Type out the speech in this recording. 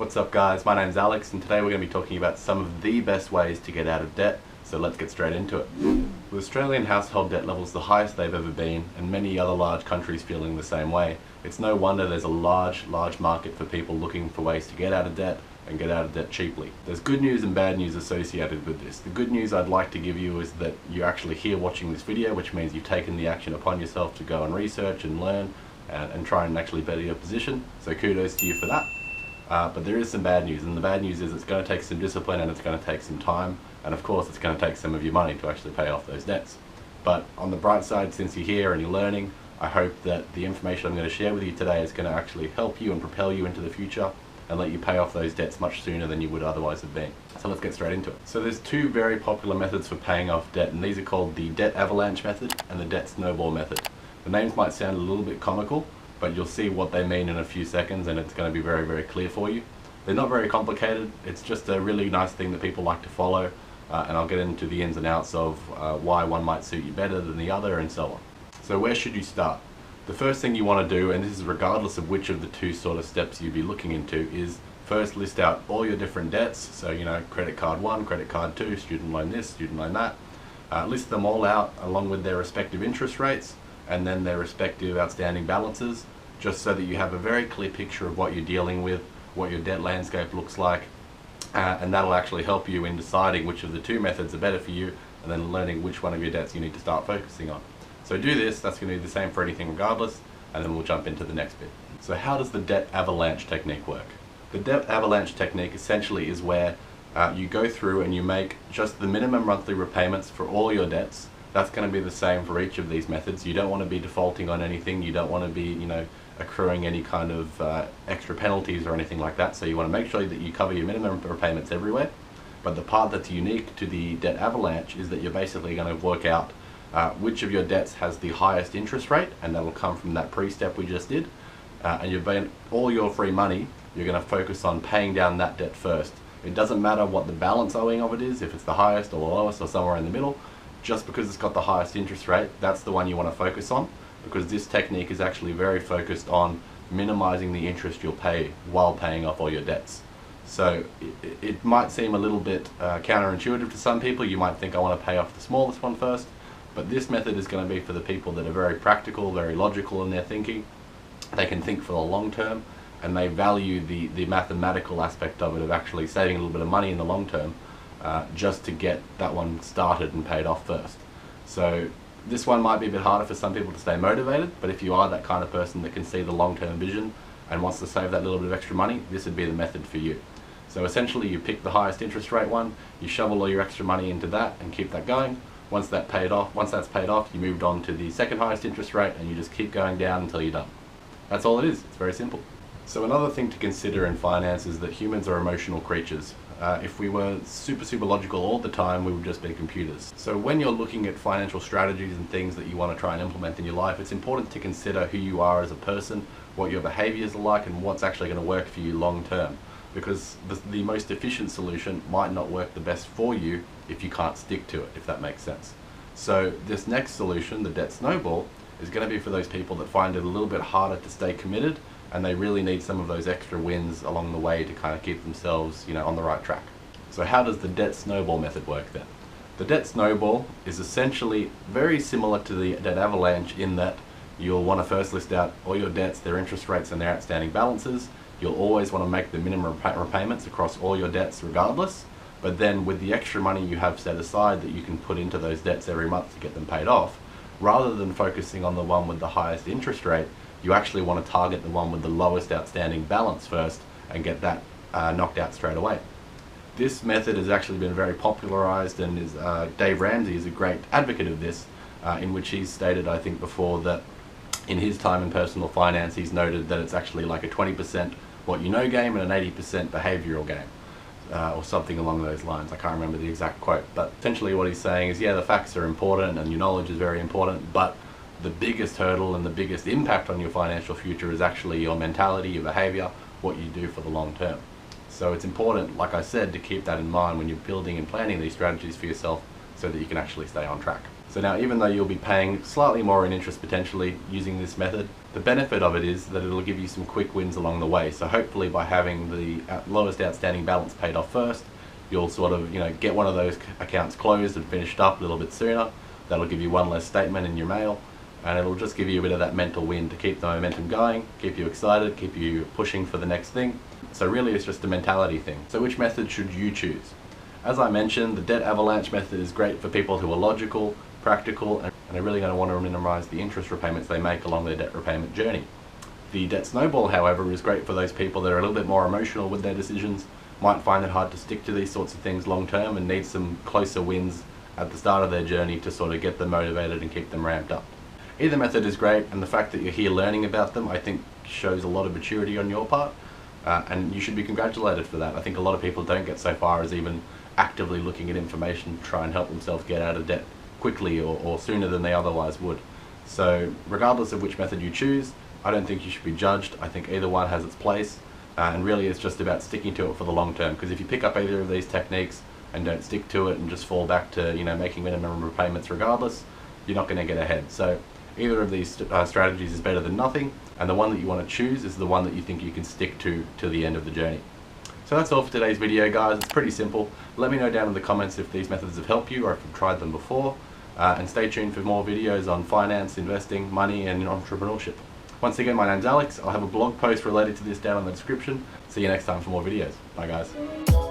What's up guys, my name's Alex and today we're going to be talking about some of the best ways to get out of debt, so let's get straight into it. With Australian household debt levels the highest they've ever been and many other large countries feeling the same way, it's no wonder there's a large market for people looking for ways to get out of debt and get out of debt cheaply. There's good news and bad news associated with this. The good news I'd like to give you is that you're actually here watching this video, which means you've taken the action upon yourself to go and research and learn and try and actually better your position, so kudos to you for that. But there is some bad news, and the bad news is it's going to take some discipline and it's going to take some time, and of course it's going to take some of your money to actually pay off those debts. But on the bright side, since you're here and you're learning, I hope that the information I'm going to share with you today is going to actually help you and propel you into the future and let you pay off those debts much sooner than you would otherwise have been. So let's get straight into it. So there's two very popular methods for paying off debt, and these are called the Debt Avalanche method and the Debt Snowball method. The names might sound a little bit comical, but you'll see what they mean in a few seconds and it's going to be very, very clear for you. They're not very complicated, it's just a really nice thing that people like to follow, and I'll get into the ins and outs of why one might suit you better than the other and so on. So where should you start? The first thing you want to do, and this is regardless of which of the two sort of steps you'd be looking into, is first list out all your different debts. So credit card 1, credit card 2, student loan this, student loan that. List them all out along with their respective interest rates and then their respective outstanding balances, just so that you have a very clear picture of what you're dealing with, what your debt landscape looks like, and that'll actually help you in deciding which of the two methods are better for you and then learning which one of your debts you need to start focusing on. So do this, that's going to be the same for anything regardless, and then we'll jump into the next bit. So how does the debt avalanche technique work? The debt avalanche technique essentially is where you go through and you make just the minimum monthly repayments for all your debts. That's going to be the same for each of these methods. You don't want to be defaulting on anything, you don't want to be accruing any kind of extra penalties or anything like that, so you want to make sure that you cover your minimum repayments everywhere. But the part that's unique to the debt avalanche is that you're basically going to work out which of your debts has the highest interest rate, and that will come from that pre-step we just did, and you've been all your free money, you're going to focus on paying down that debt first. It doesn't matter what the balance owing of it is, if it's the highest or the lowest or somewhere in the middle, just because it's got the highest interest rate, that's the one you want to focus on, because this technique is actually very focused on minimizing the interest you'll pay while paying off all your debts. So it might seem a little bit counterintuitive to some people. You might think I want to pay off the smallest one first, but this method is going to be for the people that are very practical, very logical in their thinking. They can think for the long term and they value the mathematical aspect of it, of actually saving a little bit of money in the long term just to get that one started and paid off first. So this one might be a bit harder for some people to stay motivated, but if you are that kind of person that can see the long-term vision and wants to save that little bit of extra money, this would be the method for you. So essentially you pick the highest interest rate one, you shovel all your extra money into that and keep that going. Once that's paid off, you moved on to the second highest interest rate and you just keep going down until you're done. That's all it is. It's very simple. So another thing to consider in finance is that humans are emotional creatures. If we were super logical all the time, we would just be computers. So when you're looking at financial strategies and things that you want to try and implement in your life, it's important to consider who you are as a person, what your behaviors are like, and what's actually going to work for you long term. Because the most efficient solution might not work the best for you if you can't stick to it, if that makes sense. So this next solution, the debt snowball, is going to be for those people that find it a little bit harder to stay committed and they really need some of those extra wins along the way to kind of keep themselves on the right track. So how does the debt snowball method work then? The debt snowball is essentially very similar to the debt avalanche in that you'll want to first list out all your debts, their interest rates and their outstanding balances. You'll always want to make the minimum repayments across all your debts regardless, but then with the extra money you have set aside that you can put into those debts every month to get them paid off, rather than focusing on the one with the highest interest rate, you actually want to target the one with the lowest outstanding balance first and get that knocked out straight away. This method has actually been very popularized, and Dave Ramsey is a great advocate of this, in which he's stated, I think before, that in his time in personal finance he's noted that it's actually like a 20% what you know game and an 80% behavioral game, or something along those lines. I can't remember the exact quote, but essentially what he's saying is, yeah, the facts are important and your knowledge is very important, but the biggest hurdle and the biggest impact on your financial future is actually your mentality, your behavior, what you do for the long term. So it's important, like I said, to keep that in mind when you're building and planning these strategies for yourself so that you can actually stay on track. So now, even though you'll be paying slightly more in interest potentially using this method, the benefit of it is that it'll give you some quick wins along the way. So hopefully by having the lowest outstanding balance paid off first, you'll sort of, get one of those accounts closed and finished up a little bit sooner. That'll give you one less statement in your mail, and it'll just give you a bit of that mental win to keep the momentum going, keep you excited, keep you pushing for the next thing. So really it's just a mentality thing. So which method should you choose? As I mentioned, the Debt Avalanche method is great for people who are logical, practical, and are really going to want to minimize the interest repayments they make along their debt repayment journey. The Debt Snowball, however, is great for those people that are a little bit more emotional with their decisions, might find it hard to stick to these sorts of things long term, and need some closer wins at the start of their journey to sort of get them motivated and keep them ramped up. Either method is great, and the fact that you're here learning about them I think shows a lot of maturity on your part, and you should be congratulated for that. I think a lot of people don't get so far as even actively looking at information to try and help themselves get out of debt quickly or sooner than they otherwise would. So regardless of which method you choose, I don't think you should be judged. I think either one has its place, and really it's just about sticking to it for the long term, because if you pick up either of these techniques and don't stick to it and just fall back to making minimum repayments regardless, you're not going to get ahead. So either of these strategies is better than nothing, and the one that you want to choose is the one that you think you can stick to the end of the journey. So that's all for today's video, guys. It's pretty simple. Let me know down in the comments if these methods have helped you or if you've tried them before, and stay tuned for more videos on finance, investing, money and entrepreneurship. Once again, my name's Alex. I'll have a blog post related to this down in the description. See you next time for more videos. Bye guys.